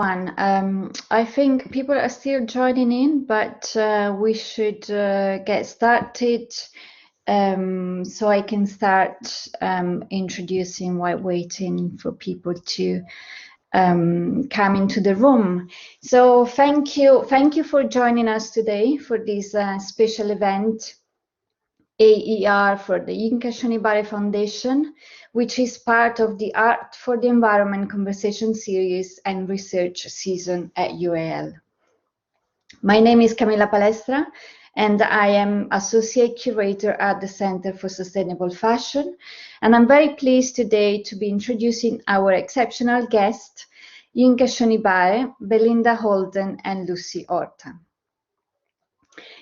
I think people are still joining in, but we should get started. So I can start introducing while waiting for people to come into the room. So thank you for joining us today for this special event, AER for the Yinka Shonibare Foundation, which is part of the Art for the Environment Conversation Series and Research Season at UAL. My name is Camilla Palestra, and I am Associate Curator at the Center for Sustainable Fashion. And I'm very pleased today to be introducing our exceptional guests, Yinka Shonibare, Belinda Holden, and Lucy Orta.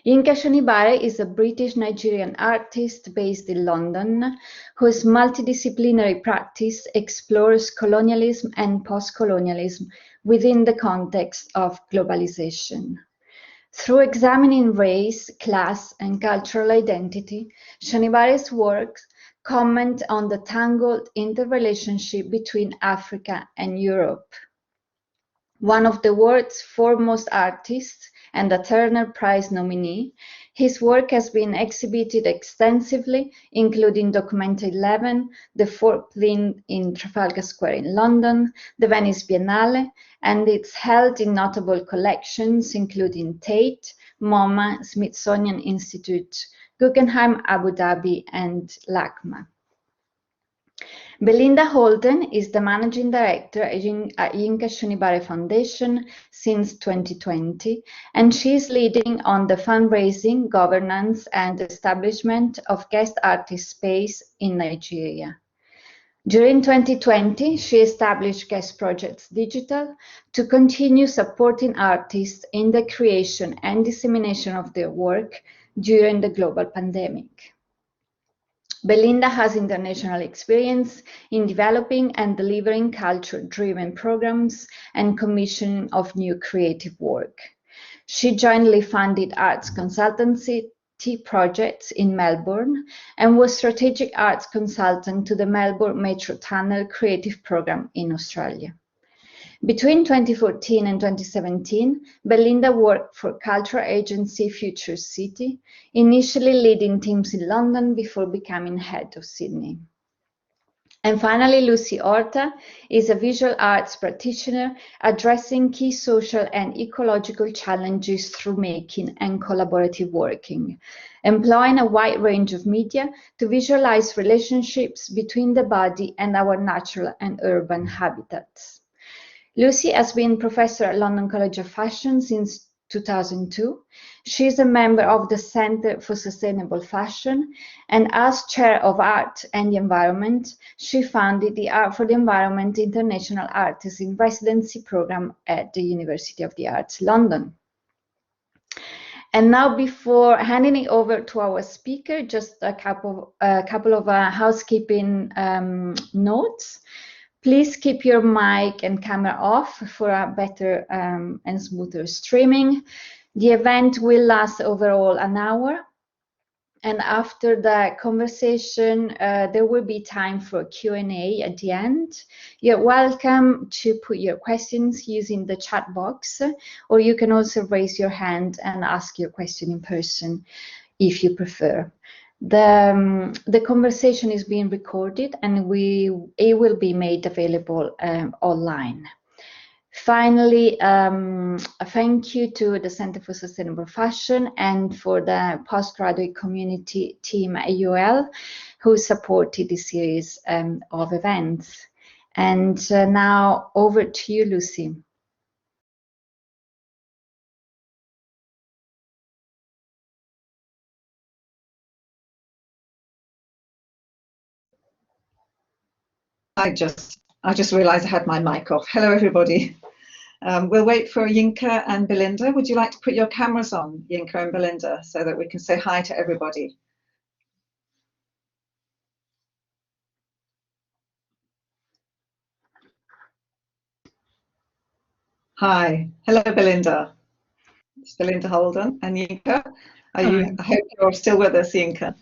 Yinka Shonibare is a British-Nigerian artist based in London, whose multidisciplinary practice explores colonialism and post-colonialism within the context of globalization. Through examining race, class, and cultural identity, Shonibare's works comment on the tangled interrelationship between Africa and Europe. One of the world's foremost artists and a Turner Prize nominee, his work has been exhibited extensively, including Documenta 11, the Fort Flint in Trafalgar Square in London, the Venice Biennale, and it's held in notable collections including Tate, MoMA, Smithsonian Institute, Guggenheim Abu Dhabi, and LACMA. Belinda Holden is the Managing Director at Yinka Shonibare Foundation since 2020, and she is leading on the fundraising, governance, and establishment of guest artist space in Nigeria. During 2020, she established Guest Projects Digital to continue supporting artists in the creation and dissemination of their work during the global pandemic. Belinda has international experience in developing and delivering culture-driven programs and commissioning of new creative work. She jointly funded arts consultancy projects in Melbourne and was strategic arts consultant to the Melbourne Metro Tunnel Creative Programme in Australia. Between 2014 and 2017, Belinda worked for cultural agency Future City, initially leading teams in London before becoming head of Sydney. And finally, Lucy Orta is a visual arts practitioner addressing key social and ecological challenges through making and collaborative working, employing a wide range of media to visualize relationships between the body and our natural and urban habitats. Lucy has been professor at London College of Fashion since 2002. She is a member of the Centre for Sustainable Fashion, and as Chair of Art and the Environment, she founded the Art for the Environment International Artists in Residency Programme at the University of the Arts, London. And now, before handing it over to our speaker, just a couple of housekeeping notes. Please keep your mic and camera off for a better and smoother streaming. The event will last overall an hour. And after the conversation, there will be time for Q&A at the end. You're welcome to put your questions using the chat box, or you can also raise your hand and ask your question in person if you prefer. The conversation is being recorded and it will be made available online. Finally, a thank you to the Center for Sustainable Fashion and for the postgraduate community team at UAL who supported this series of events. And now over to you, Lucy. I just realised I had my mic off. Hello, everybody. We'll wait for Yinka and Belinda. Would you like to put your cameras on, Yinka and Belinda, so that we can say hi to everybody? Hi. Hello, Belinda. It's Belinda Holden and Yinka. I hope you're still with us, Yinka.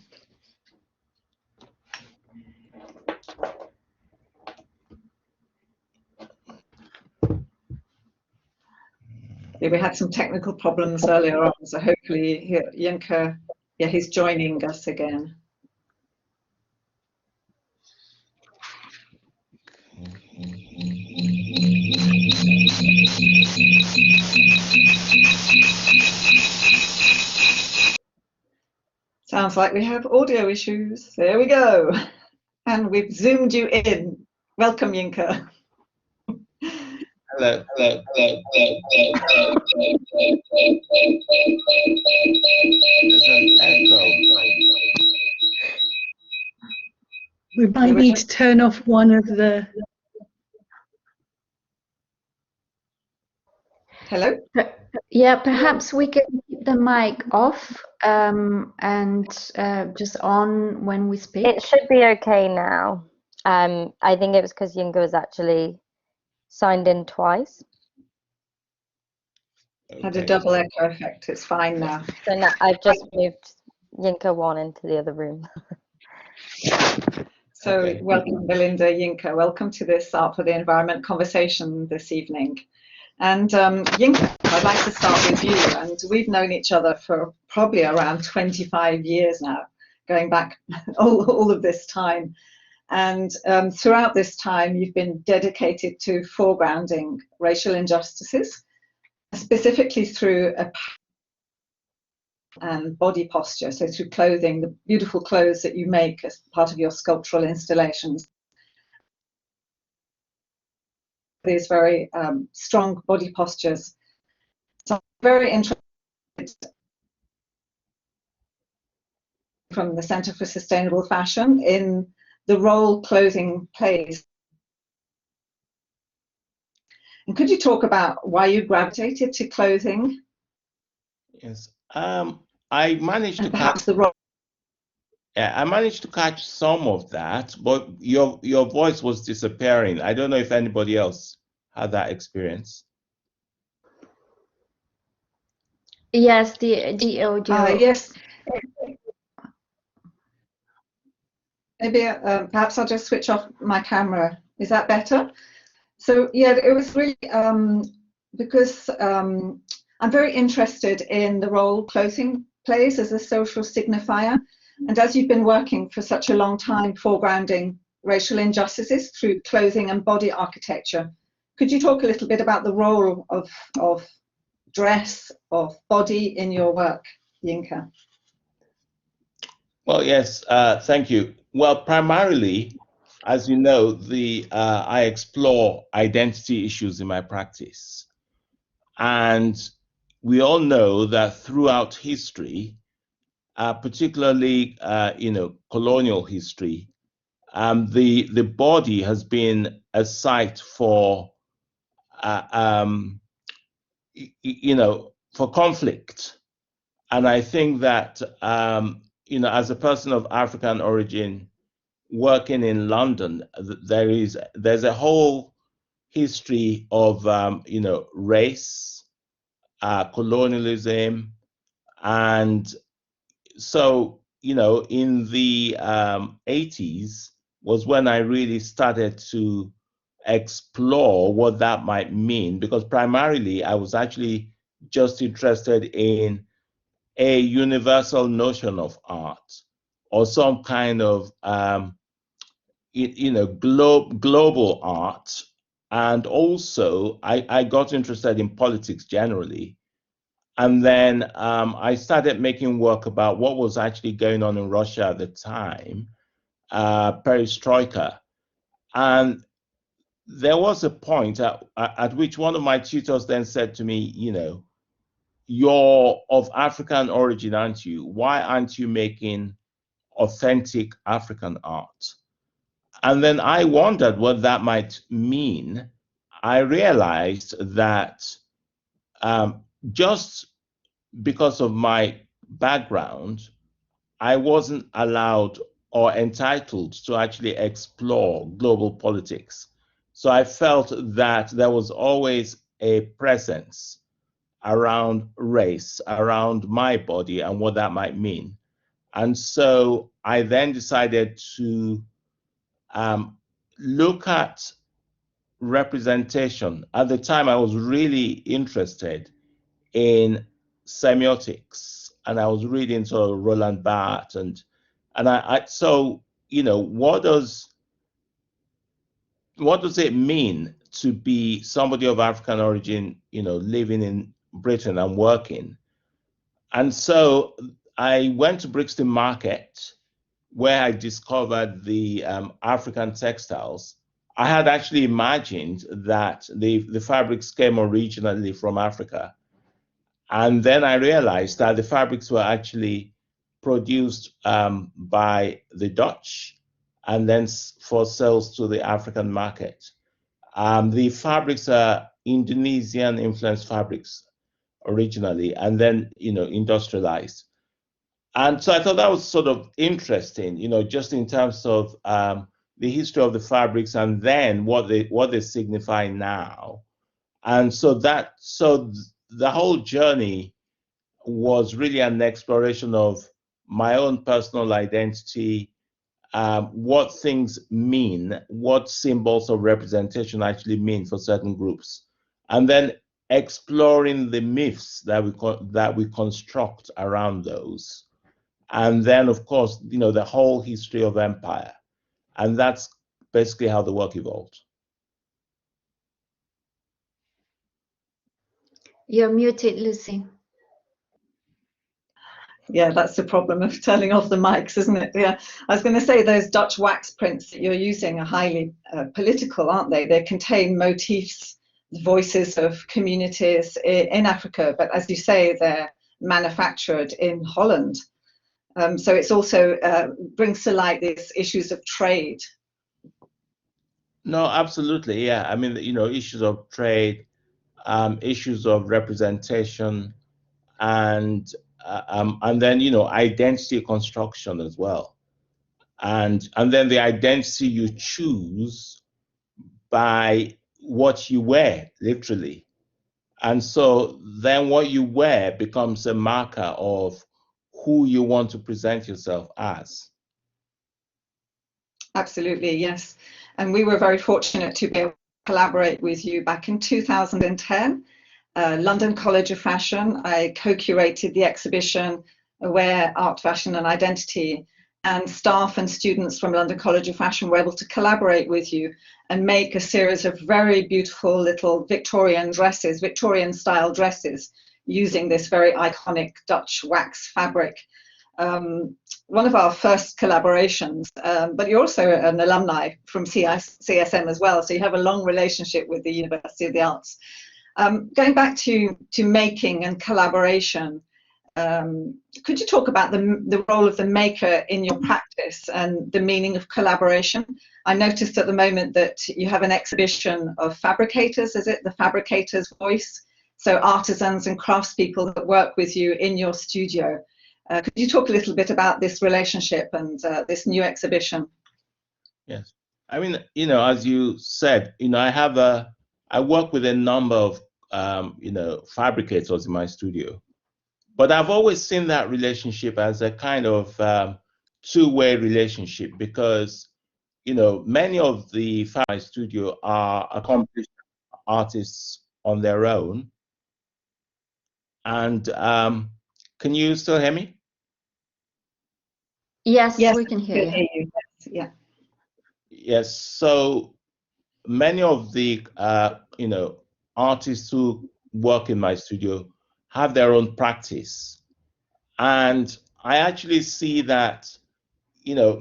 Yeah, we had some technical problems earlier on, so hopefully Yinka, yeah, he's joining us again. Sounds like we have audio issues. There we go. And we've zoomed you in. Welcome, Yinka. Hello. Hello. Hello. There's an echo. We might need to turn off one of the... Hello? Yeah, perhaps we can keep the mic off and just on when we speak. It should be okay now. I think it was because Yinka was actually signed in twice. Okay. Had a double echo effect. It's fine now. So now I've just moved Yinka one into the other room. So Okay. welcome, Belinda, Yinka. Welcome to this Art for the Environment conversation this evening. And Yinka, I'd like to start with you. And we've known each other for probably around 25 years now, going back all of this time. And throughout this time, you've been dedicated to foregrounding racial injustices, specifically through and body posture, so through clothing, the beautiful clothes that you make as part of your sculptural installations. These very strong body postures. So I'm very interested from the Centre for Sustainable Fashion in the role clothing plays. And could you talk about why you gravitated to clothing? Yes. I managed to perhaps catch. The role. Yeah, I managed to catch some of that, but your voice was disappearing. I don't know if anybody else had that experience. Yes, the audio. Yes. Maybe perhaps I'll just switch off my camera. Is that better? So yeah, it was really because I'm very interested in the role clothing plays as a social signifier. And as you've been working for such a long time foregrounding racial injustices through clothing and body architecture, could you talk a little bit about the role of dress, of body in your work, Yinka? Well, yes, thank you. Well, primarily, as you know, I explore identity issues in my practice. And we all know that throughout history, particularly, colonial history, the body has been a site for, for conflict. And I think that, as a person of African origin working in London, there's a whole history of, race, colonialism, and so, in the 80s was when I really started to explore what that might mean, because primarily I was actually just interested in a universal notion of art or some kind of, global art. And also I got interested in politics generally. And then I started making work about what was actually going on in Russia at the time, perestroika. And there was a point at which one of my tutors then said to me, you're of African origin, aren't you? Why aren't you making authentic African art? And then I wondered what that might mean. I realized that just because of my background, I wasn't allowed or entitled to actually explore global politics. So I felt that there was always a presence around race, around my body and what that might mean. And so I then decided to look at representation. At the time, I was really interested in semiotics, and I was reading sort of Roland Barthes, and I so, you know, what does it mean to be somebody of African origin, you know, living in Britain and working? And so I went to Brixton Market, where I discovered the African textiles. I had actually imagined that the fabrics came originally from Africa. And then I realized that the fabrics were actually produced by the Dutch and then for sales to the African market. The fabrics are Indonesian influenced fabrics originally, and then, you know, industrialized. And so I thought that was sort of interesting, you know, just in terms of the history of the fabrics and then what they signify now. And so the whole journey was really an exploration of my own personal identity, what things mean, what symbols of representation actually mean for certain groups, and then exploring the myths that we construct around those. And then, of course, you know, the whole history of empire. And that's basically how the work evolved. You're muted, Lucy. Yeah, that's the problem of turning off the mics, isn't it? Yeah, I was going to say those Dutch wax prints that you're using are highly political, aren't they? They contain motifs, voices of communities in Africa, but as you say, they're manufactured in Holland. So it's also brings to light these issues of trade. No, absolutely, yeah. I mean, you know, issues of trade, issues of representation, and then, you know, identity construction as well, and then the identity you choose by what you wear, literally. And so then what you wear becomes a marker of who you want to present yourself as. Absolutely, yes. And we were very fortunate to be able to collaborate with you back in 2010. London College of Fashion, I co-curated the exhibition Aware Art, Fashion and Identity, and staff and students from London College of Fashion were able to collaborate with you and make a series of very beautiful little Victorian dresses, Victorian style dresses, using this very iconic Dutch wax fabric. One of our first collaborations, but you're also an alumni from CSM as well, so you have a long relationship with the University of the Arts. Going back to making and collaboration, could you talk about the role of the maker in your practice and the meaning of collaboration? I noticed at the moment that you have an exhibition of fabricators, is it? The Fabricator's Voice, so artisans and craftspeople that work with you in your studio. Could you talk a little bit about this relationship and this new exhibition? Yes, I mean, you know, as you said, you know, I work with a number of you know, fabricators in my studio, but I've always seen that relationship as a kind of two-way relationship, because, you know, many of the in my studio are accomplished artists on their own. And can you still hear me? Yes, Yes, we can hear you. you. Yes, yeah. Yes, so many of the you know, artists who work in my studio have their own practice, and I actually see that, you know,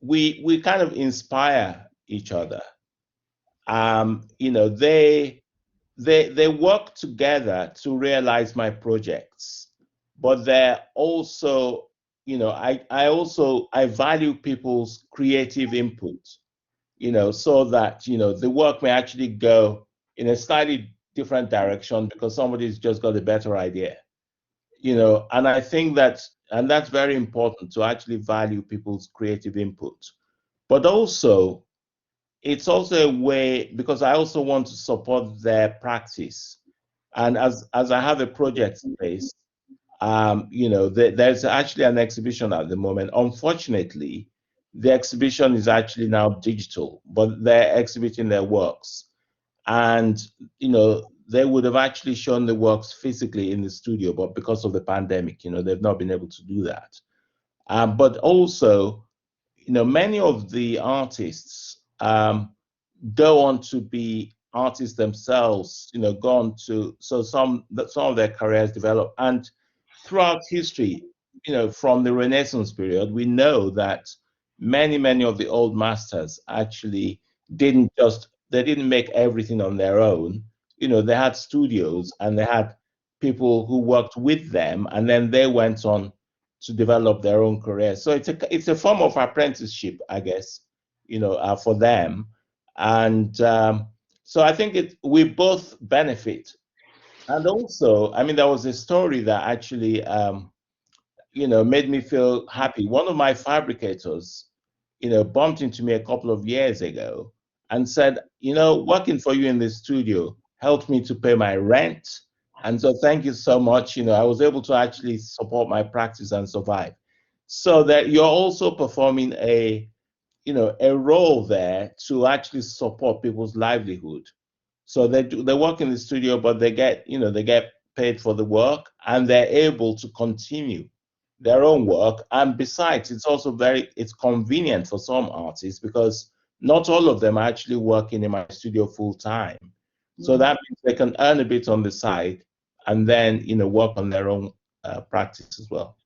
we kind of inspire each other. You know, they work together to realize my projects, but they're also, you know, I value people's creative input, you know, so that, you know, the work may actually go in a slightly different direction because somebody's just got a better idea, you know. And I think that's very important, to actually value people's creative input. But also, it's also a way, because I also want to support their practice. And as I have a project space, you know, there's actually an exhibition at the moment. Unfortunately, the exhibition is actually now digital, but they're exhibiting their works. And, you know, they would have actually shown the works physically in the studio, but because of the pandemic, they've not been able to do that. But also, many of the artists go on to be artists themselves, so some of their careers develop. And throughout history, from the Renaissance period, we know that many of the old masters actually didn't make everything on their own. They had studios and they had people who worked with them, and then they went on to develop their own career. So it's a form of apprenticeship, I guess, for them. And so I think we both benefit. And also, I mean, there was a story that actually, made me feel happy. One of my fabricators, bumped into me a couple of years ago and said, working for you in the studio helped me to pay my rent. And so thank you so much. I was able to actually support my practice and survive. So that you're also performing a role there to actually support people's livelihood. So they work in the studio, but they get paid for the work, and they're able to continue their own work. And besides, it's convenient for some artists because not all of them are actually working in my studio full time. So that means they can earn a bit on the side and then work on their own practice as well.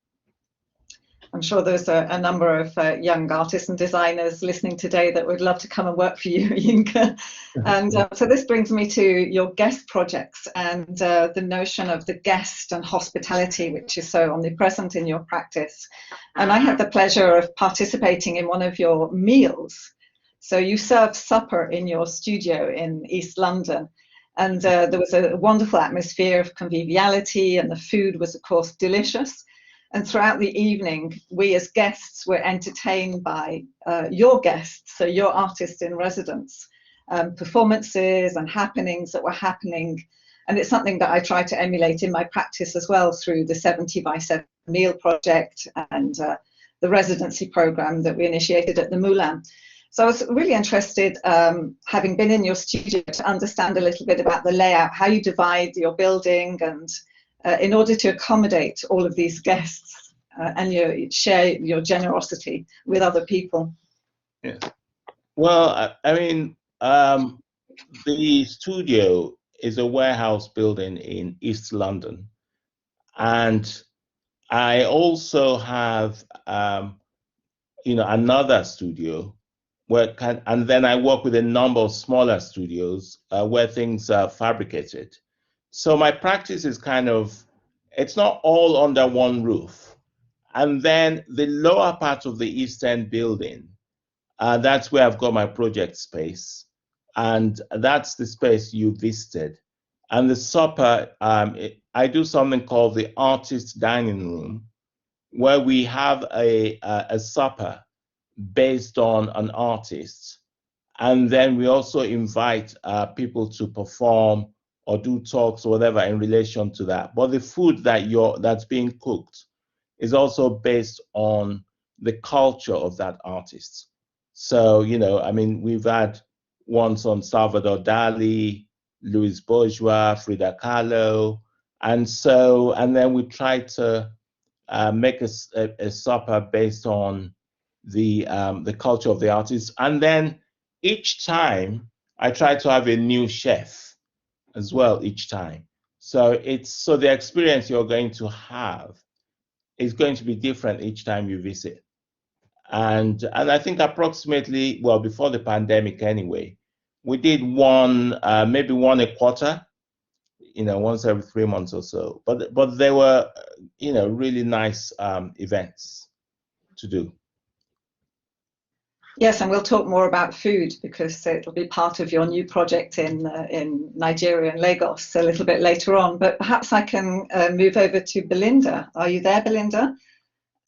I'm sure there's a number of young artists and designers listening today that would love to come and work for you, Yinka. And so this brings me to your guest projects and the notion of the guest and hospitality, which is so omnipresent in your practice. And I had the pleasure of participating in one of your meals. So you served supper in your studio in East London. And there was a wonderful atmosphere of conviviality, and the food was, of course, delicious. And throughout the evening, we as guests were entertained by your guests, so your artists in residence, performances and happenings that were happening. And it's something that I try to emulate in my practice as well through the 70 by 7 meal project and the residency programme that we initiated at the Moulin. So I was really interested, having been in your studio, to understand a little bit about the layout, how you divide your building, and in order to accommodate all of these guests and share your generosity with other people. Yes. Well, I mean, the studio is a warehouse building in East London. And I also have, another studio and then I work with a number of smaller studios where things are fabricated. So my practice is it's not all under one roof. And then the lower part of the East End building, that's where I've got my project space. And that's the space you visited. And the supper, I do something called the artist dining room, where we have a supper based on an artist. And then we also invite people to perform or do talks or whatever in relation to that. But the food that's being cooked is also based on the culture of that artist. So, I mean, we've had ones on Salvador Dali, Louis Bourgeois, Frida Kahlo. And then we try to make a supper based on the culture of the artist. And then each time I try to have a new chef as well each time. So the experience you're going to have is going to be different each time you visit. And I think approximately, well, before the pandemic anyway, we did maybe one a quarter, once every 3 months or so. But they were, really nice events to do. Yes, and we'll talk more about food because it'll be part of your new project in Nigeria and Lagos a little bit later on. But perhaps I can move over to Belinda. Are you there, Belinda?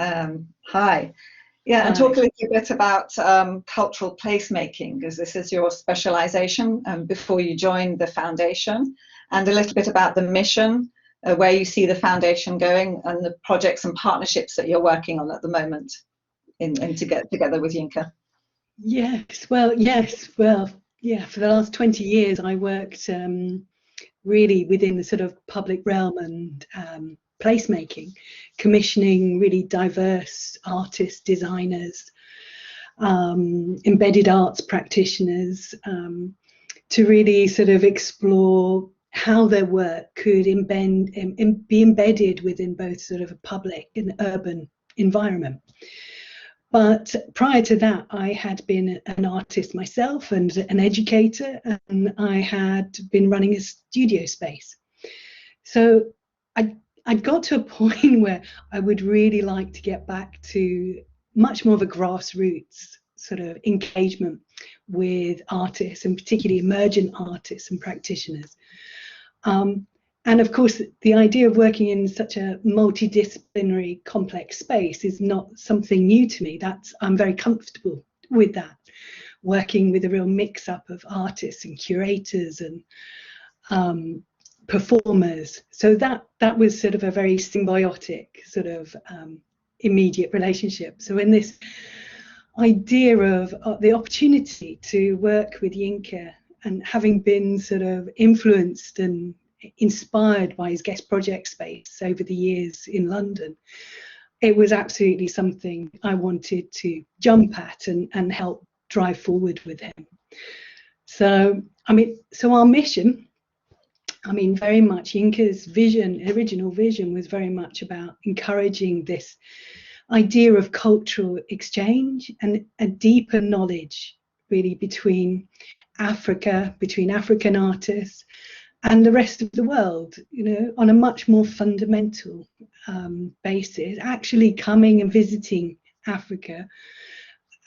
Hi. Yeah, and talk a little bit about cultural placemaking, because this is your specialization before you joined the foundation, and a little bit about the mission, where you see the foundation going, and the projects and partnerships that you're working on at the moment together with Yinka. Yes, well, yeah. For the last 20 years, I worked really within the sort of public realm and placemaking, commissioning really diverse artists, designers, embedded arts practitioners, to really sort of explore how their work could be embedded within both sort of a public and urban environment. But prior to that, I had been an artist myself and an educator, and I had been running a studio space. So I got to a point where I would really like to get back to much more of a grassroots sort of engagement with artists, and particularly emergent artists and practitioners. And of course, the idea of working in such a multidisciplinary, complex space is not something new to me. I'm very comfortable with that, working with a real mix-up of artists and curators and performers. So that was sort of a very symbiotic sort of immediate relationship. So in this idea of the opportunity to work with Yinka, and having been sort of influenced and inspired by his guest project space over the years in London, it was absolutely something I wanted to jump at and help drive forward with him. So, so our mission, very much Yinka's original vision was very much about encouraging this idea of cultural exchange and a deeper knowledge really between Africa, between African artists and the rest of the world, on a much more fundamental basis, actually coming and visiting Africa,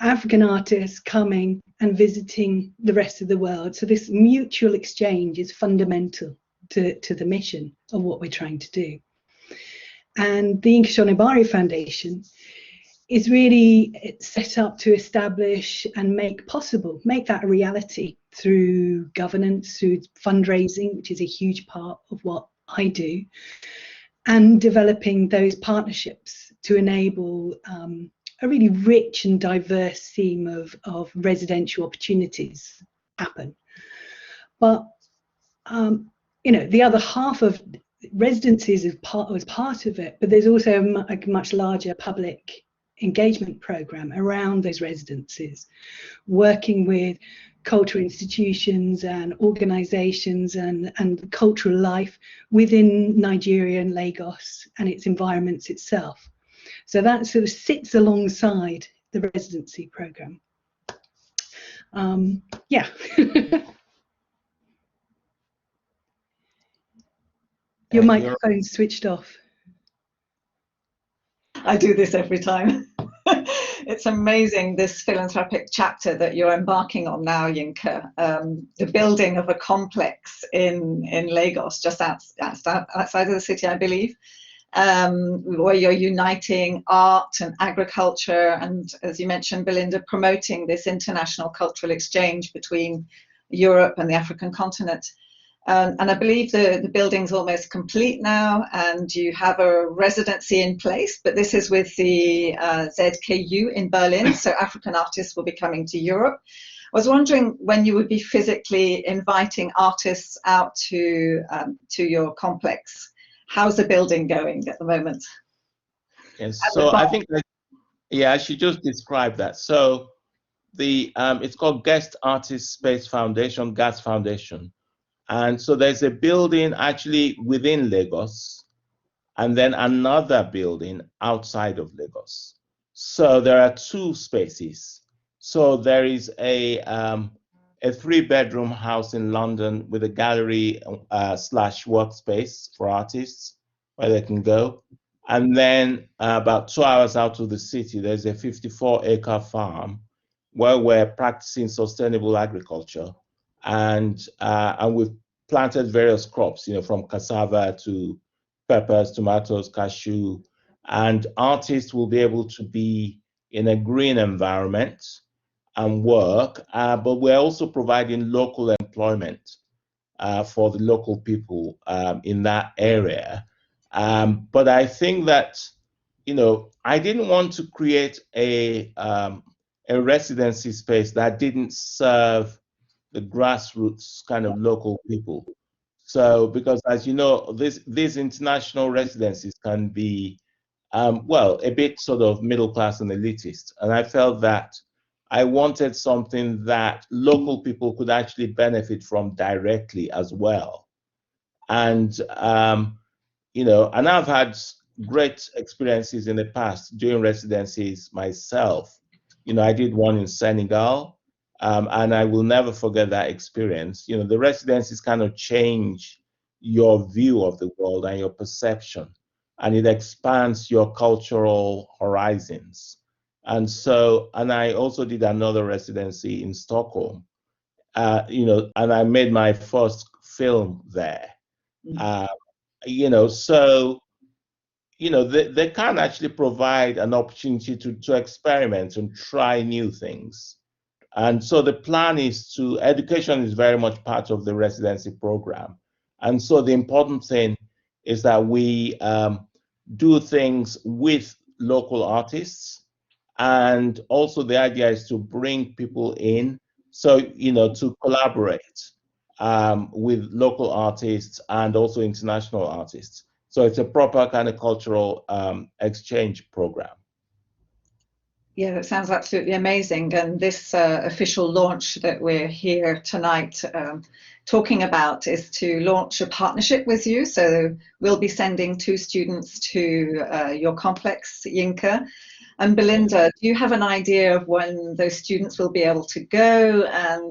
African artists coming and visiting the rest of the world. So this mutual exchange is fundamental to the mission of what we're trying to do. And the Yinka Shonibare Foundation is really set up to establish and make that a reality through governance, through fundraising, which is a huge part of what I do, and developing those partnerships to enable a really rich and diverse theme of residential opportunities happen. But the other half of residencies was part of it, but there's also a much larger public engagement program around those residencies, working with cultural institutions and organizations and cultural life within Nigeria and Lagos and its environments itself. So that sort of sits alongside the residency program. Yeah. Your microphone's switched off. I do this every time. It's amazing, this philanthropic chapter that you're embarking on now, Yinka. The building of a complex in Lagos, just outside of the city, I believe, where you're uniting art and agriculture, and as you mentioned, Belinda, promoting this international cultural exchange between Europe and the African continent. And I believe the building's almost complete now, and you have a residency in place, but this is with the ZKU in Berlin, so African artists will be coming to Europe. I was wondering when you would be physically inviting artists out to your complex. How's the building going at the moment? Yes, so I think I should just describe that. So it's called Guest Artist Space Foundation, GAS Foundation. And so there's a building actually within Lagos, and then another building outside of Lagos. So there are two spaces. So there is a 3-bedroom house in London with a gallery slash workspace for artists where they can go. And then about 2 hours out of the city, there's a 54-acre farm where we're practicing sustainable agriculture. And we've planted various crops, from cassava to peppers, tomatoes, cashew, and artists will be able to be in a green environment and work, but we're also providing local employment for the local people in that area. But I think that, I didn't want to create a residency space that didn't serve the grassroots kind of local people. So, because as you know, these international residencies can be, well, a bit sort of middle class and elitist. And I felt that I wanted something that local people could actually benefit from directly as well. And, and I've had great experiences in the past doing residencies myself. I did one in Senegal, and I will never forget that experience. The residencies kind of change your view of the world and your perception, and it expands your cultural horizons. And I also did another residency in Stockholm, and I made my first film there. They can actually provide an opportunity to experiment and try new things. And so the plan is education is very much part of the residency program. And so the important thing is that we do things with local artists. And also the idea is to bring people in, so, to collaborate with local artists and also international artists. So it's a proper kind of cultural exchange program. Yeah, that sounds absolutely amazing. And this official launch that we're here tonight talking about is to launch a partnership with you. So we'll be sending 2 students to your complex, Yinka. And Belinda, do you have an idea of when those students will be able to go? And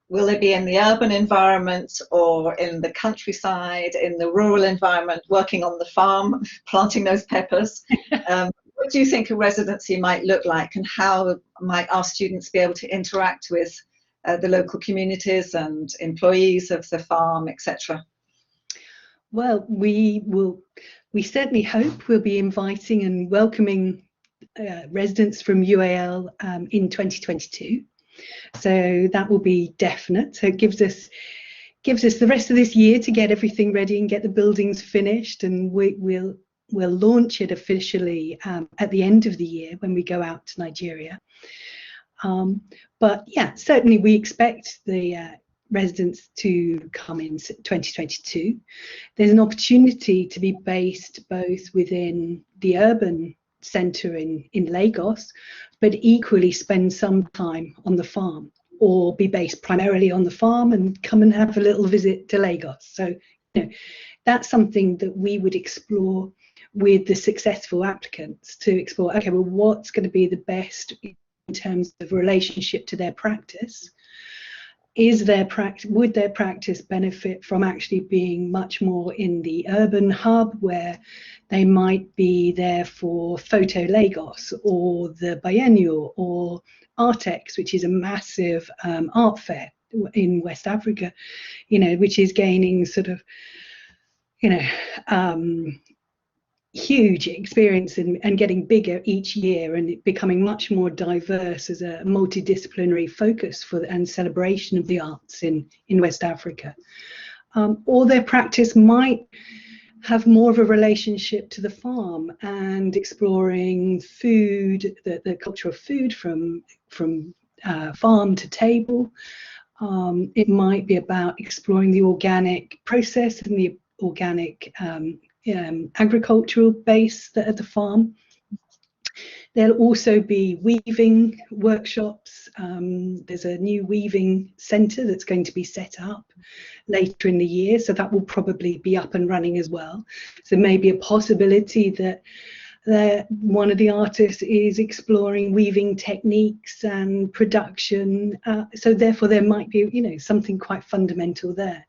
will they be in the urban environment or in the countryside, in the rural environment, working on the farm, planting those peppers? What do you think a residency might look like, and how might our students be able to interact with the local communities and employees of the farm, etc.? Well, we certainly hope we'll be inviting and welcoming residents from UAL in 2022. So that will be definite. So it gives us the rest of this year to get everything ready and get the buildings finished, and we'll launch it officially at the end of the year when we go out to Nigeria. But yeah, certainly we expect the residents to come in 2022. There's an opportunity to be based both within the urban centre in Lagos, but equally spend some time on the farm, or be based primarily on the farm and come and have a little visit to Lagos. So that's something that we would explore with the successful applicants, to explore, okay, well, what's going to be the best in terms of relationship to their practice? Would their practice benefit from actually being much more in the urban hub, where they might be there for Photo Lagos or the Biennial or Artex, which is a massive art fair in West Africa, which is gaining sort of, huge experience and getting bigger each year, and it becoming much more diverse as a multidisciplinary focus and celebration of the arts in West Africa. Or their practice might have more of a relationship to the farm and exploring food, the culture of food from farm to table. It might be about exploring the organic process and the organic agricultural base at the farm. There'll also be weaving workshops. There's a new weaving centre that's going to be set up later in the year, so that will probably be up and running as well. So maybe a possibility that one of the artists is exploring weaving techniques and production. So therefore there might be, something quite fundamental there.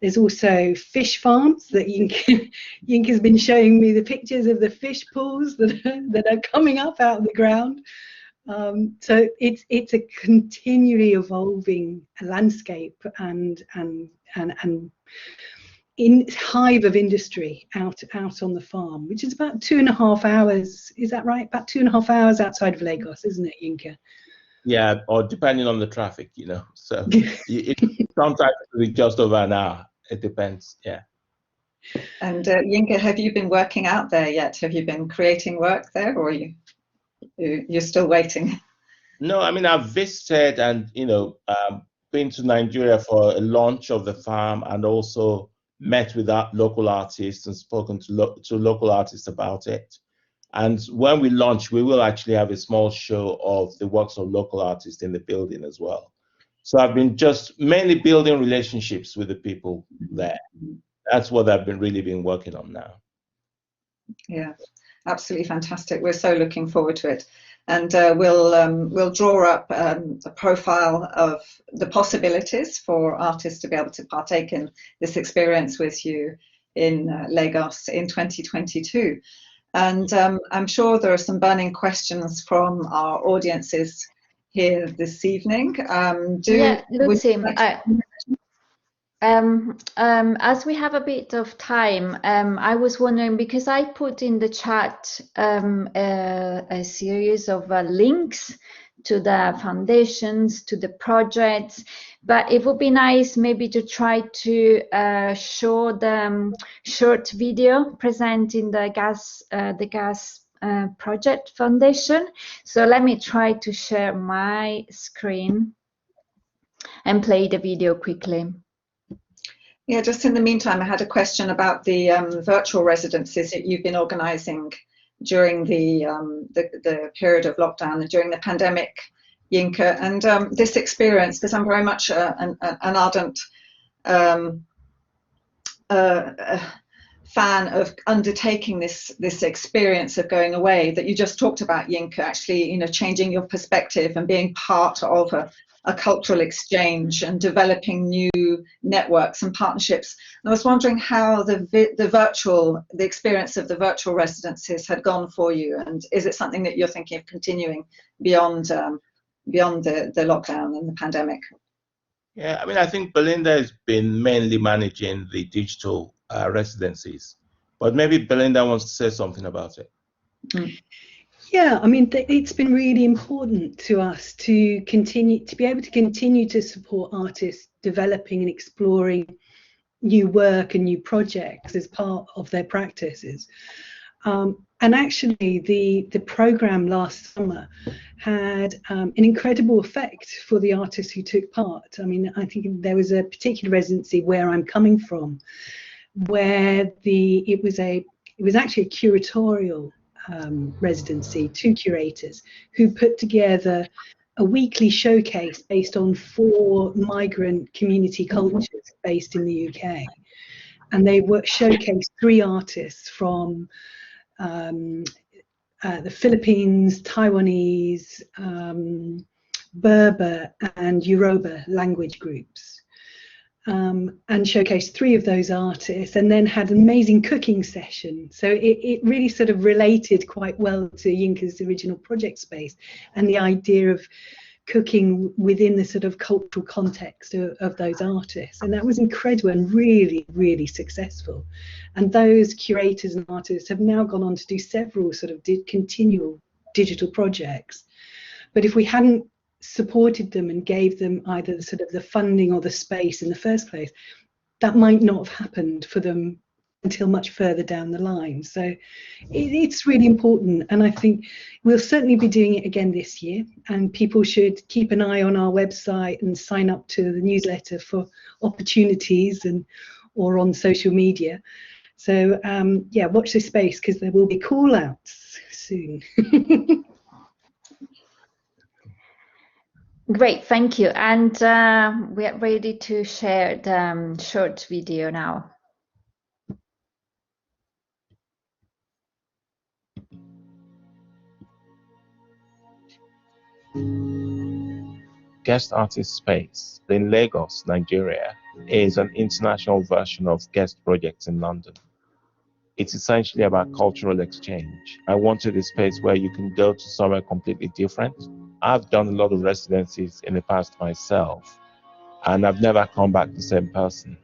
There's also fish farms that Yinka's been showing me the pictures of the fish pools that are coming up out of the ground. So it's a continually evolving landscape and in hive of industry out on the farm, which is about 2.5 hours. Is that right? About 2.5 hours outside of Lagos, isn't it, Yinka? Yeah, or depending on the traffic, So sometimes it's just over an hour. It depends. Yeah. And Yinka, have you been working out there yet? Have you been creating work there, or you're still waiting? No, I mean, I've visited and been to Nigeria for a launch of the farm and also met with local artists and spoken to local artists about it. And when we launch, we will actually have a small show of the works of local artists in the building as well. So I've been just mainly building relationships with the people there. That's what I've really been working on now. Yeah, absolutely fantastic. We're so looking forward to it. And we'll draw up a profile of the possibilities for artists to be able to partake in this experience with you in Lagos in 2022. And I'm sure there are some burning questions from our audiences here this evening. Lucy, as we have a bit of time, I was wondering, because I put in the chat a series of links to the foundations, to the projects, but it would be nice maybe to try to show the short video presenting the gas project foundation. So let me try to share my screen and play the video quickly. Yeah, just in the meantime, I had a question about the virtual residencies that you've been organising during the period of lockdown and during the pandemic, Yinka, and this experience, because I'm very much an ardent fan of undertaking this experience of going away that you just talked about, Yinka, actually, you know, changing your perspective and being part of a cultural exchange and developing new networks and partnerships. And I was wondering how the experience of the virtual residencies had gone for you, and is it something that you're thinking of continuing beyond the lockdown and the pandemic? Yeah, I mean, I think Belinda has been mainly managing the digital residencies, but maybe Belinda wants to say something about it. Mm. Yeah, I mean, it's been really important to us to be able to continue to support artists developing and exploring new work and new projects as part of their practices. And actually, the programme last summer had an incredible effect for the artists who took part. I mean, I think there was a particular residency where I'm coming from, where it was actually a curatorial residency, 2 curators who put together a weekly showcase based on 4 migrant community cultures based in the UK. And they showcased 3 artists from the Philippines, Taiwanese, Berber and Yoruba language groups. And showcased 3 of those artists, and then had an amazing cooking session. So it really sort of related quite well to Yinka's original project space and the idea of cooking within the sort of cultural context of those artists. And that was incredible and really, really successful. And those curators and artists have now gone on to do several sort of continual digital projects. But if we hadn't supported them and gave them either sort of the funding or the space in the first place, that might not have happened for them until much further down the line. So it's really important, and I think we'll certainly be doing it again this year, and people should keep an eye on our website and sign up to the newsletter for opportunities or on social media. So yeah, watch this space, because there will be call outs soon. Great, thank you. And we are ready to share the short video now. Guest Artist Space in Lagos, Nigeria, is an international version of Guest Projects in London. It's essentially about cultural exchange. I wanted a space where you can go to somewhere completely different. I've done a lot of residencies in the past myself, and I've never come back the same person.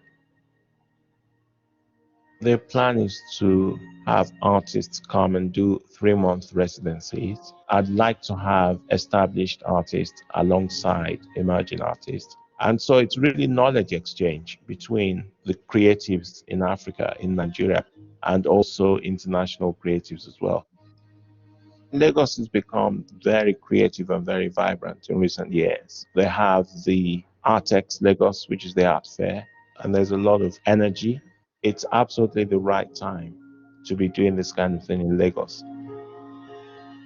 The plan is to have artists come and do 3-month residencies. I'd like to have established artists alongside emerging artists. And so it's really knowledge exchange between the creatives in Africa, in Nigeria, and also international creatives as well. Lagos has become very creative and very vibrant in recent years. They have the Artex Lagos, which is the art fair, and there's a lot of energy. It's absolutely the right time to be doing this kind of thing in Lagos.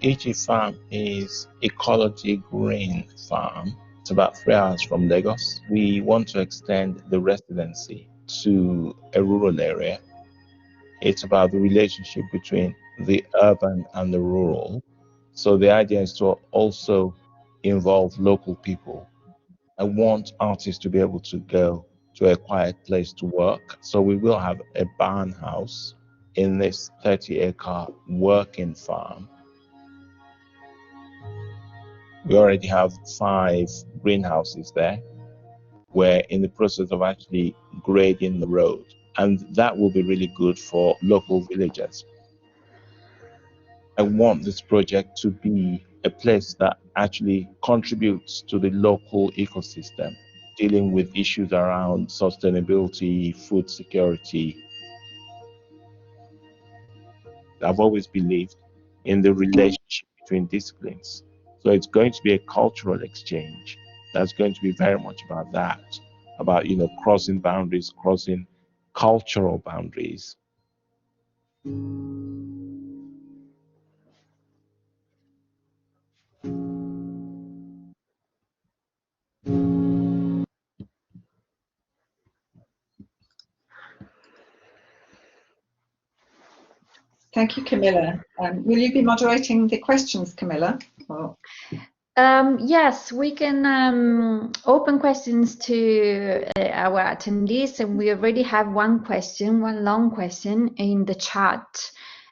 EG Farm is Ecology Green Farm. It's about 3 hours from Lagos. We want to extend the residency to a rural area. It's about the relationship between the urban and the rural. So the idea is to also involve local people. I want artists to be able to go to a quiet place to work. So we will have a barn house in this 30-acre working farm. We already have 5 greenhouses there. We're in the process of actually grading the road, and that will be really good for local villagers. I want this project to be a place that actually contributes to the local ecosystem, dealing with issues around sustainability, food security. I've always believed in the relationship between disciplines. So it's going to be a cultural exchange that's going to be very much about that, about, crossing boundaries, crossing cultural boundaries. Thank you, Camilla. Will you be moderating the questions, Camilla? Or... Yes, we can open questions to our attendees, and we already have one long question in the chat.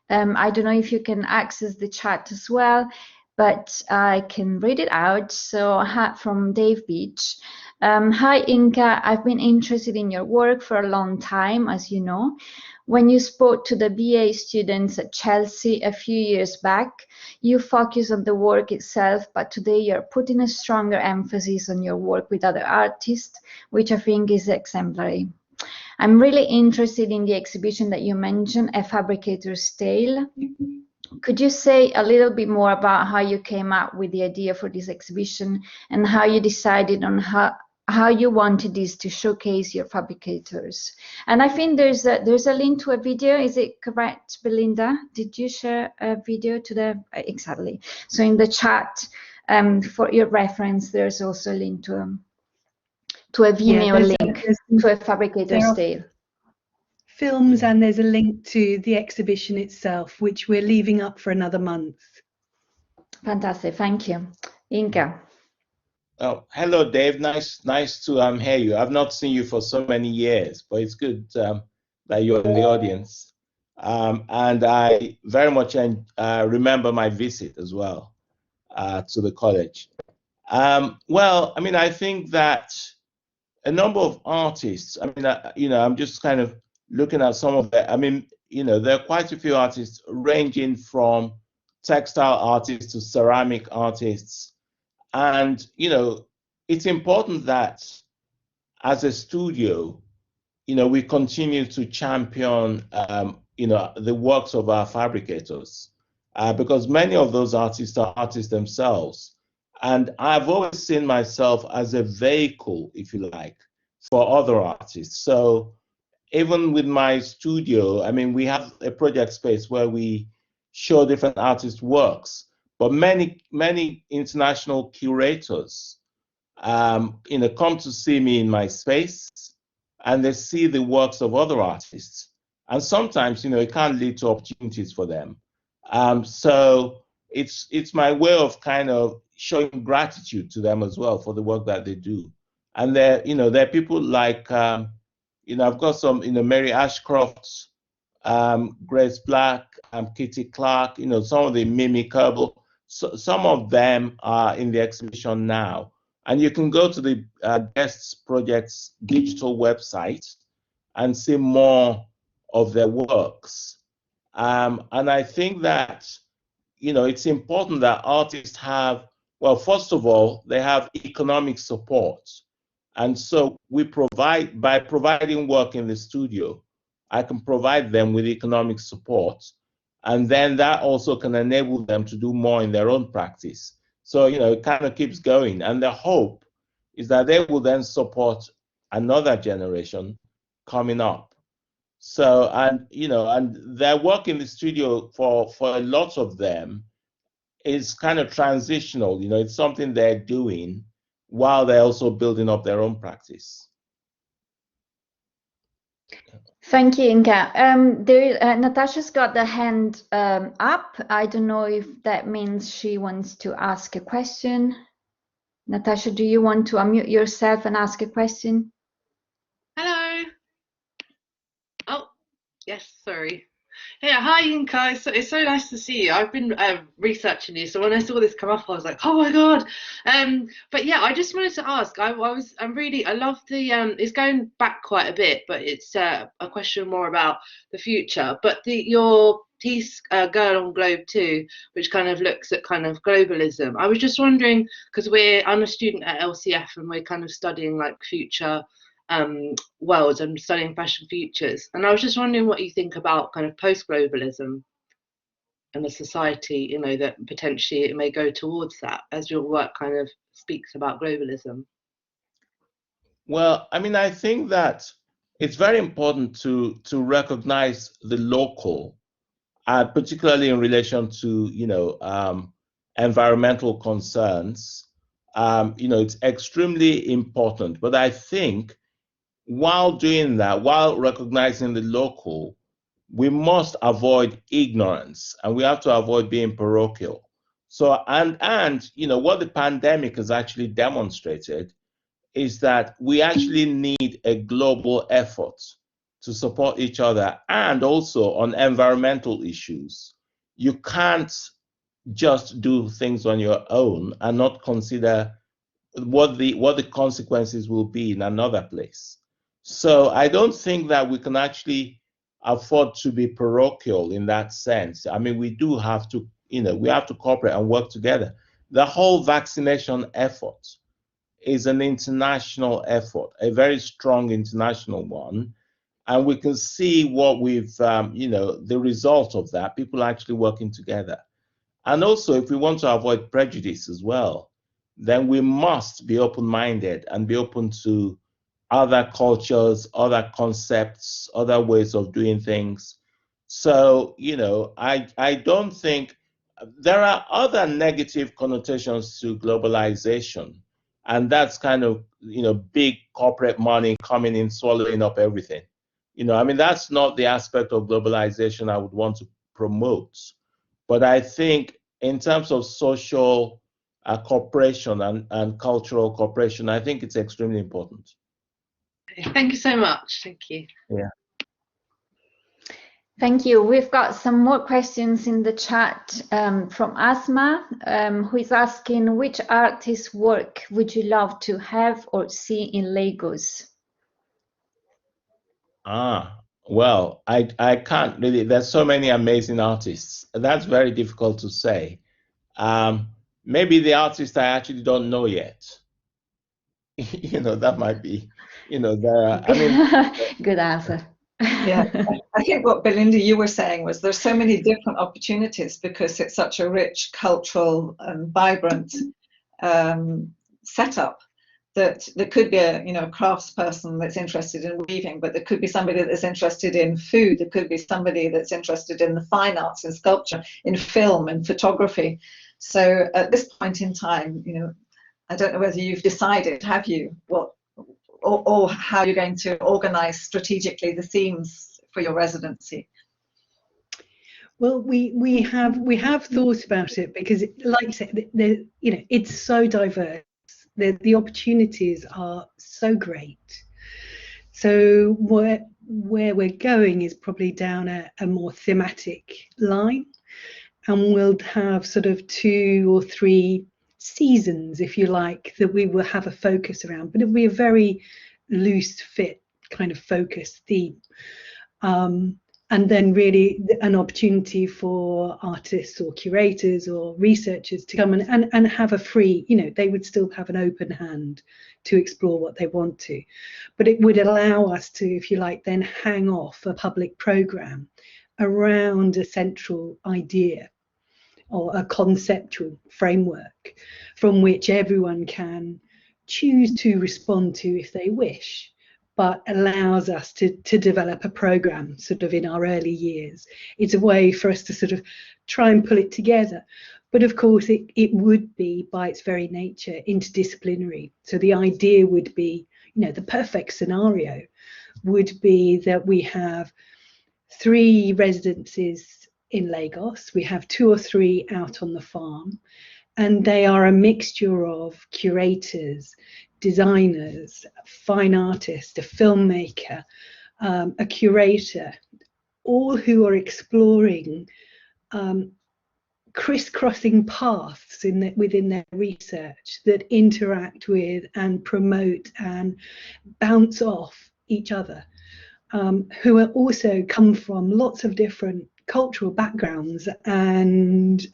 I don't know if you can access the chat as well, but I can read it out. So from Dave Beach. Hi, Yinka. I've been interested in your work for a long time, as you know. When you spoke to the BA students at Chelsea a few years back, you focused on the work itself, but today you're putting a stronger emphasis on your work with other artists, which I think is exemplary. I'm really interested in the exhibition that you mentioned, A Fabricator's Tale. Could you say a little bit more about how you came up with the idea for this exhibition and how you decided on how you wanted this to showcase your fabricators? And I think there's a link to a video. Is it correct, Belinda? Did you share a video to the exactly? So in the chat, for your reference, there's also a link to a Vimeo link to A Fabricator's Tale. Films, and there's a link to the exhibition itself, which we're leaving up for another month. Fantastic, thank you. Yinka. Oh, hello, Dave. Nice to hear you. I've not seen you for so many years, but it's good that you're in the audience. And I very much remember my visit as well to the college. Well, I mean, I think that a number of artists, I mean, I'm just kind of looking at some of them. I mean, there are quite a few artists ranging from textile artists to ceramic artists. And, it's important that as a studio, we continue to champion, the works of our fabricators, because many of those artists are artists themselves. And I've always seen myself as a vehicle, if you like, for other artists. So even with my studio, I mean, we have a project space where we show different artists' works, but many international curators, come to see me in my space, and they see the works of other artists. And sometimes, it can lead to opportunities for them. So it's my way of kind of showing gratitude to them as well for the work that they do. And there are people like, I've got some, Mary Ashcroft, Grace Black, Kitty Clark, some of the Mimi Kerbel. So, some of them are in the exhibition now. And you can go to the Guests Project's digital website and see more of their works. And I think that, it's important that artists have, well, first of all, they have economic support. And so by providing work in the studio, I can provide them with economic support. And then that also can enable them to do more in their own practice. So, it kind of keeps going. And the hope is that they will then support another generation coming up. So, and their work in the studio for a lot of them is kind of transitional. It's something they're doing while they're also building up their own practice. Thank you, Yinka. Natasha's got the hand up. I don't know if that means she wants to ask a question. Natasha, do you want to unmute yourself and ask a question? Hello. Oh, yes, sorry. Yeah, hi Yinka. It's so nice to see you. I've been researching you, so when I saw this come up, I was like, oh my god. But yeah, I just wanted to ask. I love the. It's going back quite a bit, but it's a question more about the future. But your piece, Girl on Globe 2, which kind of looks at kind of globalism. I was just wondering, because I'm a student at LCF and we're kind of studying like future worlds and studying fashion futures, and I was just wondering what you think about kind of post-globalism and the society, that potentially it may go towards that, as your work kind of speaks about globalism. Well, I think that it's very important to recognize the local, particularly in relation to environmental concerns. It's extremely important, but I think while doing that, while recognizing the local, we must avoid ignorance and we have to avoid being parochial. So, and what the pandemic has actually demonstrated is that we actually need a global effort to support each other, and also on environmental issues. You can't just do things on your own and not consider what the consequences will be in another place. So I don't think that we can actually afford to be parochial in that sense. We do have to, we have to cooperate and work together. The whole vaccination effort is an international effort, a very strong international one. And we can see what we've, the result of that, people actually working together. And also, if we want to avoid prejudice as well, then we must be open-minded and be open to other cultures, other concepts, other ways of doing things. So, I don't think there are other negative connotations to globalization. And that's kind of, big corporate money coming in, swallowing up everything. That's not the aspect of globalization I would want to promote. But I think in terms of social cooperation and cultural cooperation, I think it's extremely important. Thank you so much. Thank you. Yeah. Thank you. We've got some more questions in the chat from Asma, who is asking, which artist's work would you love to have or see in Lagos? Well, I can't really, there's so many amazing artists. That's very difficult to say. Maybe the artist I actually don't know yet. That might be, there are, Good answer. Yeah, I think what Belinda, you were saying was there's so many different opportunities because it's such a rich cultural and vibrant setup, that there could be a craftsperson that's interested in weaving, but there could be somebody that's interested in food, there could be somebody that's interested in the fine arts, in sculpture, in film and photography. So at this point in time, I don't know whether you've decided, have you, what or how you're going to organize strategically the themes for your residency? Well, we have thought about it, because, like I said, it's so diverse. The opportunities are so great. So where we're going is probably down a more thematic line, and we'll have sort of 2 or 3 seasons, if you like, that we will have a focus around, but it'll be a very loose fit kind of focus theme. And then really an opportunity for artists or curators or researchers to come and have a free, they would still have an open hand to explore what they want to. But it would allow us to, if you like, then hang off a public programme around a central idea or a conceptual framework from which everyone can choose to respond to if they wish, but allows us to develop a program sort of in our early years. It's a way for us to sort of try and pull it together. But of course, it would be, by its very nature, interdisciplinary. So the idea would be, the perfect scenario would be that we have 3 residencies in Lagos, we have 2 or 3 out on the farm, and they are a mixture of curators, designers, fine artists, a filmmaker, a curator, all who are exploring crisscrossing paths within their research that interact with and promote and bounce off each other, who are also come from lots of different cultural backgrounds and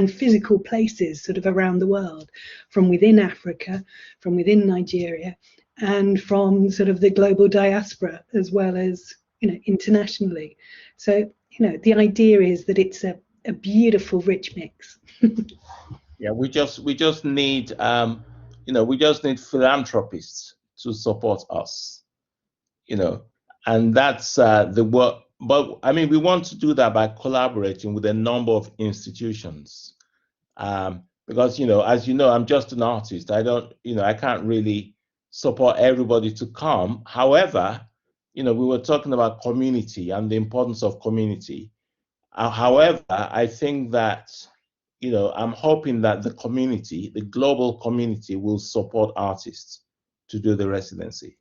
physical places sort of around the world, from within Africa, from within Nigeria, and from sort of the global diaspora, as well as internationally. So the idea is that it's a beautiful, rich mix. Yeah, we just need we just need philanthropists to support us, and that's the work. But I mean, we want to do that by collaborating with a number of institutions, because as you know, I'm just an artist. I don't, I can't really support everybody to come. However, we were talking about community and the importance of community. However, I think that I'm hoping that the community, the global community, will support artists to do the residency.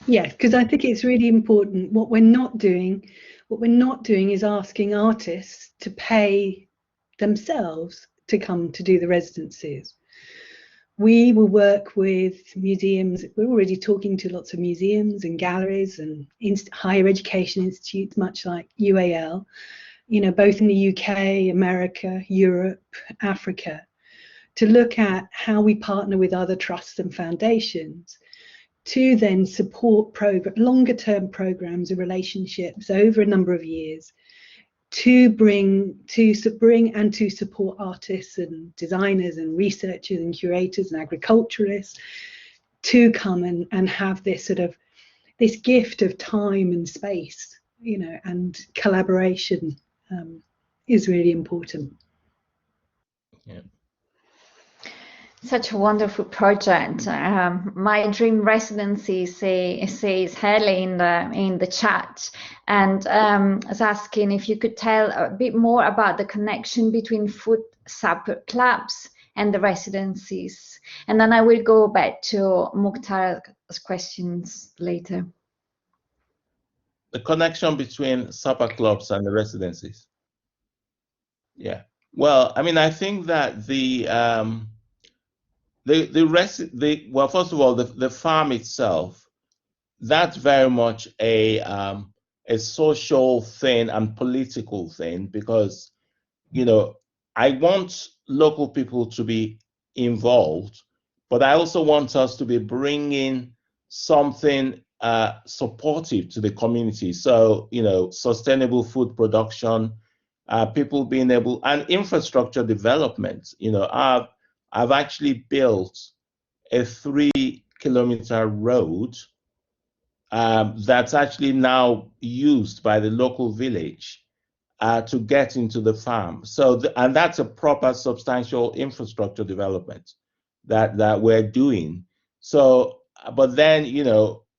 Yes, because I think it's really important. What we're not doing is asking artists to pay themselves to come to do the residencies. We will work with museums. We're already talking to lots of museums and galleries and higher education institutes, much like UAL, both in the UK, America, Europe, Africa, to look at how we partner with other trusts and foundations to then support longer term programs and relationships over a number of years to bring and to support artists and designers and researchers and curators and agriculturalists to come and have this this gift of time and space, and collaboration is really important. Yeah. Such a wonderful project. My dream residency says Haley in the chat, and is asking if you could tell a bit more about the connection between food support clubs and the residencies, and then I will go back to Mukhtar's questions later. The connection between supper clubs and the residencies. Yeah. Well, I mean, I think that well, first of all, the farm itself, that's very much a social thing and political thing, because I want local people to be involved, but I also want us to be bringing something supportive to the community. So sustainable food production, people being able, and infrastructure development. I've actually built a 3-kilometer road that's actually now used by the local village to get into the farm. So, and that's a proper substantial infrastructure development that we're doing. So, but then,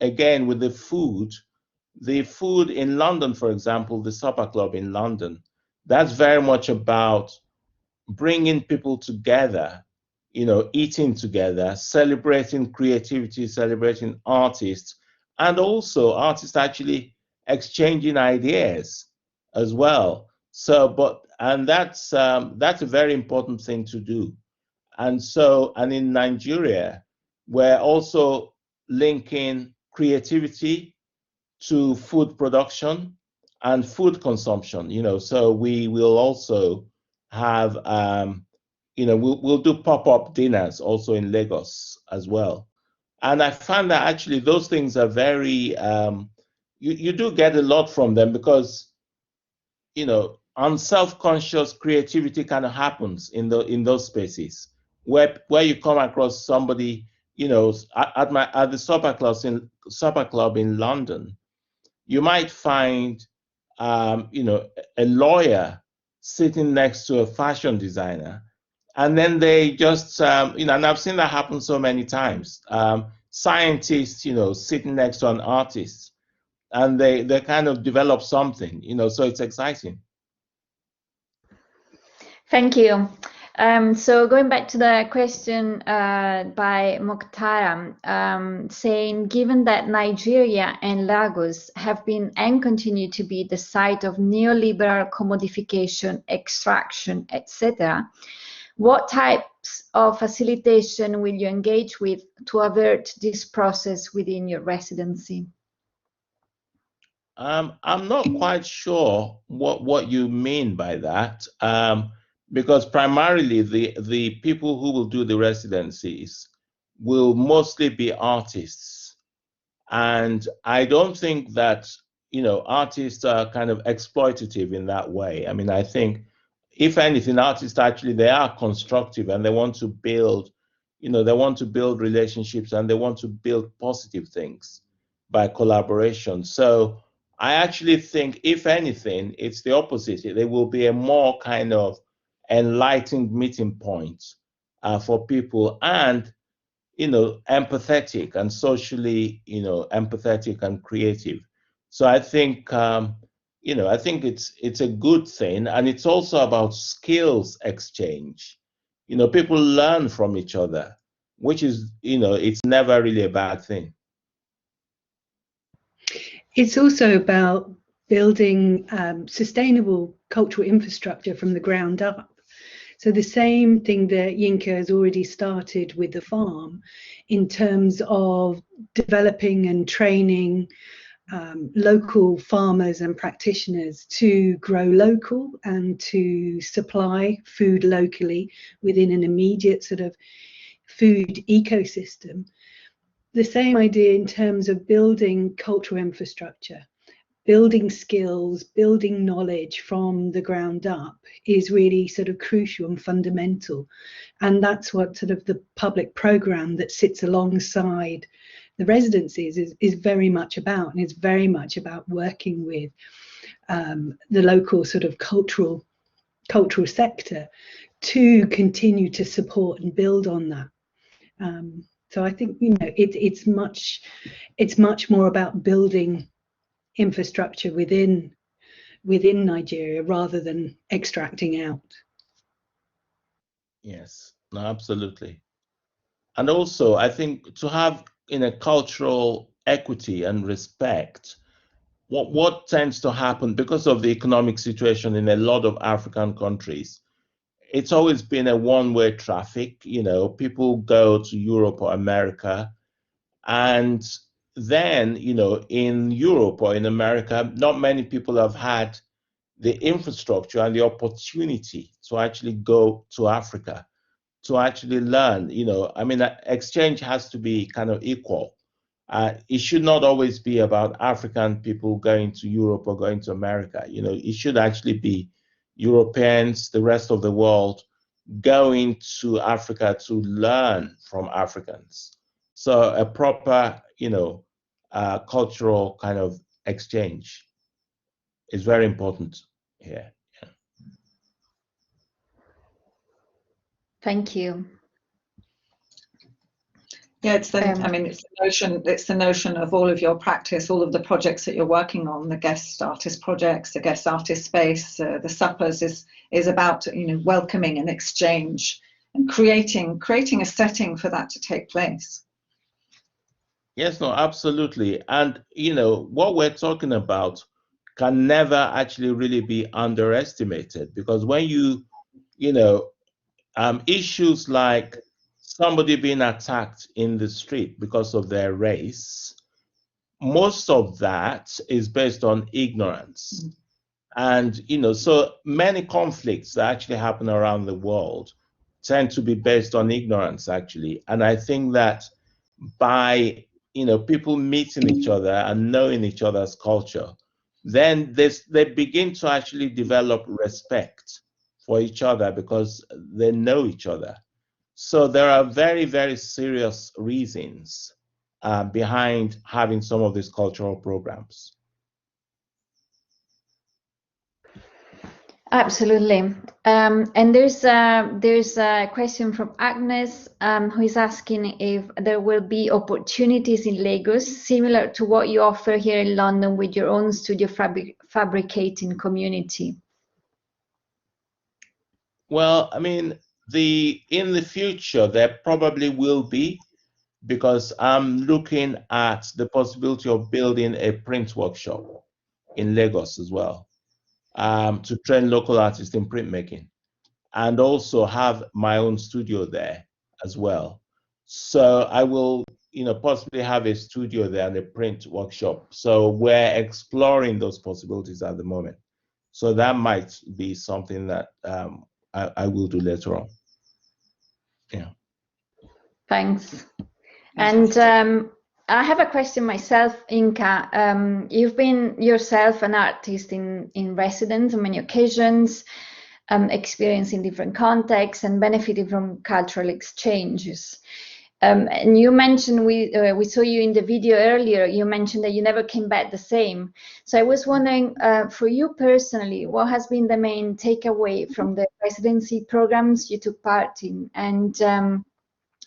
again, with the food in London, for example, the Supper Club in London, that's very much about bringing people together, eating together, celebrating creativity, celebrating artists, and also artists actually exchanging ideas as well. So, and that's a very important thing to do. And so, and in Nigeria, we're also linking creativity to food production and food consumption. So we will also have we'll do pop-up dinners also in Lagos as well. And I find that actually those things are very you do get a lot from them, because unself-conscious creativity kind of happens in those spaces. where you come across somebody, you know, at the supper club in London, you might find, you know, a lawyer sitting next to a fashion designer, and then they just, you know, and I've seen that happen so many times. Scientists, you know, sitting next to an artist, and they kind of develop something, you know, so it's exciting. Thank you. So going back to the question by Mokhtara, saying, given that Nigeria and Lagos have been and continue to be the site of neoliberal commodification, extraction, etc., what types of facilitation will you engage with to avert this process within your residency? I'm not quite sure what you mean by that, because primarily the people who will do the residencies will mostly be artists, and I don't think that, you know, artists are kind of exploitative in that way. I mean, I think if anything, artists actually, they are constructive, and they want to build, you know, they want to build relationships, and they want to build positive things by collaboration. So I actually think, if anything, it's the opposite. There will be a more kind of enlightened meeting point for people, and, you know, empathetic and socially, you know, empathetic and creative. So I think, you know, I think it's a good thing, and it's also about skills exchange. You know, people learn from each other, which is, you know, it's never really a bad thing. It's also about building sustainable cultural infrastructure from the ground up. So the same thing that Yinka has already started with the farm in terms of developing and training local farmers and practitioners to grow local and to supply food locally within an immediate sort of food ecosystem. The same idea in terms of building cultural infrastructure, building skills, building knowledge from the ground up is really sort of crucial and fundamental. And that's what sort of the public programme that sits alongside the residencies is very much about, and it's very much about working with the local sort of cultural sector to continue to support and build on that. So I think, you know, it's much more about building infrastructure within Nigeria rather than extracting out. Yes, no, absolutely. And also, I think to have, in a cultural equity and respect, what tends to happen because of the economic situation in a lot of African countries, it's always been a one-way traffic. You know, people go to Europe or America, and then, you know, in Europe or in America, not many people have had the infrastructure and the opportunity to actually go to Africa to actually learn. You know, I mean, exchange has to be kind of equal. It should not always be about African people going to Europe or going to America. You know, it should actually be Europeans, the rest of the world, going to Africa to learn from Africans. So a proper, you know, cultural kind of exchange is very important here. Yeah. Thank you. Yeah, it's the, I mean, it's the notion of all of your practice, all of the projects that you're working on, the guest artist projects, the guest artist space, the suppers is about, you know, welcoming and exchange and creating a setting for that to take place. Yes, no, absolutely. And, you know, what we're talking about can never actually really be underestimated, because when you know, issues like somebody being attacked in the street because of their race, most of that is based on ignorance. Mm-hmm. And, you know, so many conflicts that actually happen around the world tend to be based on ignorance, actually. And I think that by, you know, people meeting each other and knowing each other's culture, then they begin to actually develop respect for each other because they know each other. So there are very, very serious reasons behind having some of these cultural programs. Absolutely. And there's a question from Agnes, who is asking if there will be opportunities in Lagos similar to what you offer here in London with your own studio fabricating community. Well, I mean, in the future, there probably will be, because I'm looking at the possibility of building a print workshop in Lagos as well, to train local artists in printmaking, and also have my own studio there as well. So I will, possibly have a studio there and a print workshop. So we're exploring those possibilities at the moment. So that might be something that I will do later on. Yeah. Thanks. Fantastic. And I have a question myself, Yinka. You've been yourself an artist in residence on many occasions, experiencing different contexts and benefiting from cultural exchanges. And you mentioned, we saw you in the video earlier, you mentioned that you never came back the same. So I was wondering, for you personally, what has been the main takeaway from the residency programs you took part in, and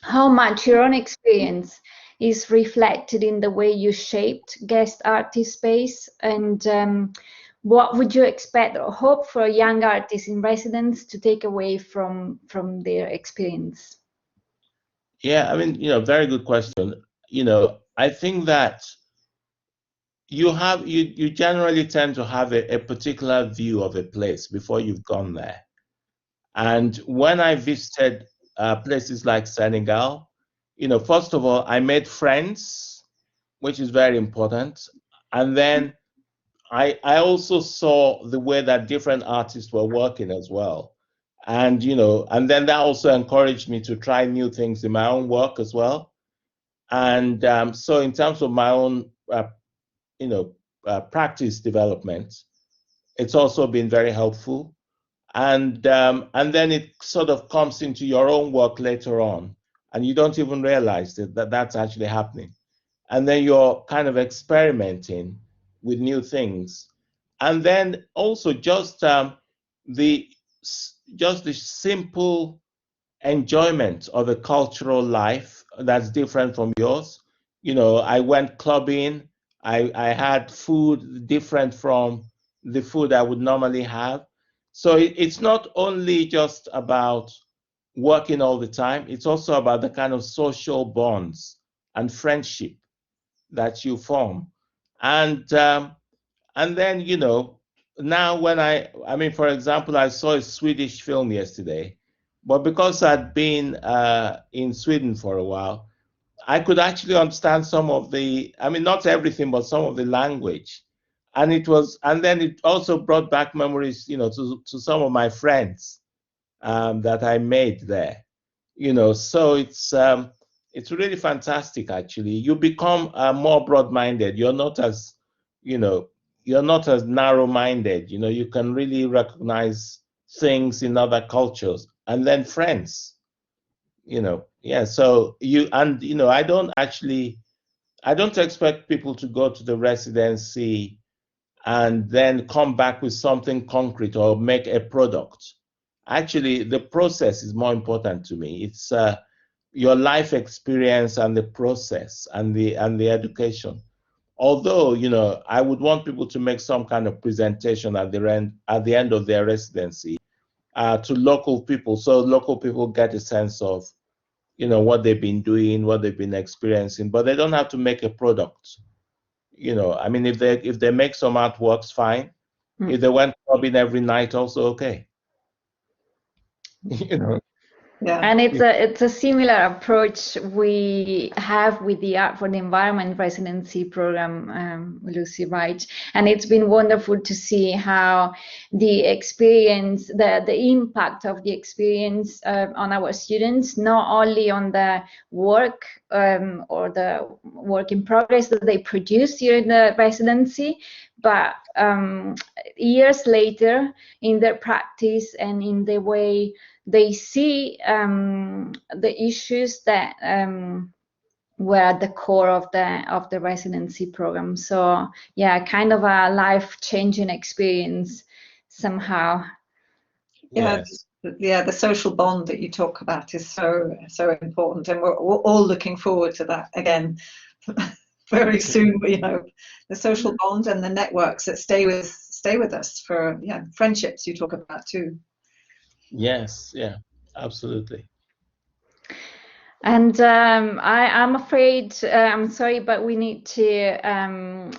how much your own experience is reflected in the way you shaped guest artist space, and what would you expect or hope for young artists in residence to take away from their experience? Yeah, I mean, very good question. I think that you generally tend to have a particular view of a place before you've gone there. And when I visited places like Senegal, first of all, I made friends, which is very important. And then I also saw the way that different artists were working as well. And, and then that also encouraged me to try new things in my own work as well. And so in terms of my own, practice development, it's also been very helpful. And then it sort of comes into your own work later on, and you don't even realize that that's actually happening. And then you're kind of experimenting with new things. And then also just the simple enjoyment of a cultural life that's different from yours. I went clubbing. I had food different from the food I would normally have. So it's not only just about working all the time, it's also about the kind of social bonds and friendship that you form. And then, now when I mean, for example, I saw a Swedish film yesterday, but because I'd been in Sweden for a while, I could actually understand some of the, I mean, not everything, but some of the language. And then it also brought back memories, to some of my friends that I made there, so it's really fantastic, actually. You become more broad-minded. You're not as narrow-minded. You can really recognize things in other cultures, and then friends, yeah. So I don't expect people to go to the residency and then come back with something concrete or make a product. Actually, the process is more important to me. It's your life experience and the process and the education. Although, I would want people to make some kind of presentation at the end of their residency to local people, so local people get a sense of, what they've been doing, what they've been experiencing. But they don't have to make a product. I mean, if they make some artworks, fine. If they went clubbing every night, also okay. Yeah. And it's a similar approach we have with the Art for the Environment Residency Programme, Lucy, right? And it's been wonderful to see how the experience, the impact of the experience on our students, not only on the work or the work in progress that they produce here in the residency, but years later, in their practice and in the way they see the issues that were at the core of the residency program. So yeah, kind of a life-changing experience somehow. Yes. Yeah, the social bond that you talk about is so important, and we're all looking forward to that again very soon. You know, the social bond and the networks that stay with us for friendships you talk about too. Yes, yeah, absolutely. And I'm afraid, I'm sorry, but we need to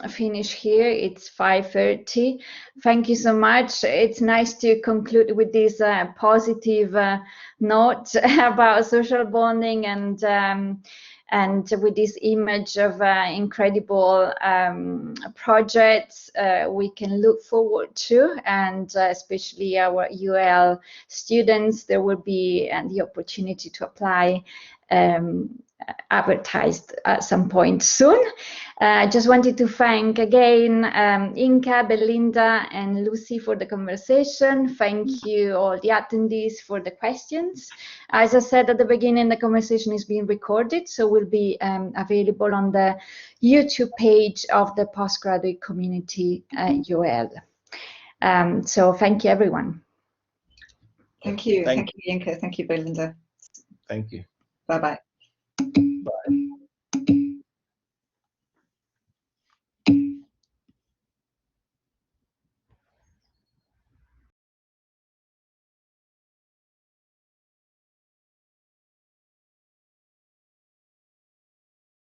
finish here. It's 5:30. Thank you so much. It's nice to conclude with this positive note about social bonding and with this image of incredible projects we can look forward to, and especially our UAL students, there will be the opportunity to apply advertised at some point soon. I just wanted to thank again Yinka, Belinda, and Lucy for the conversation. Thank you all the attendees for the questions. As I said at the beginning, the conversation is being recorded, so will be available on the YouTube page of the postgraduate community UAL. So thank you, everyone. Thank you, Yinka. Thank you, Belinda. Thank you. Bye-bye.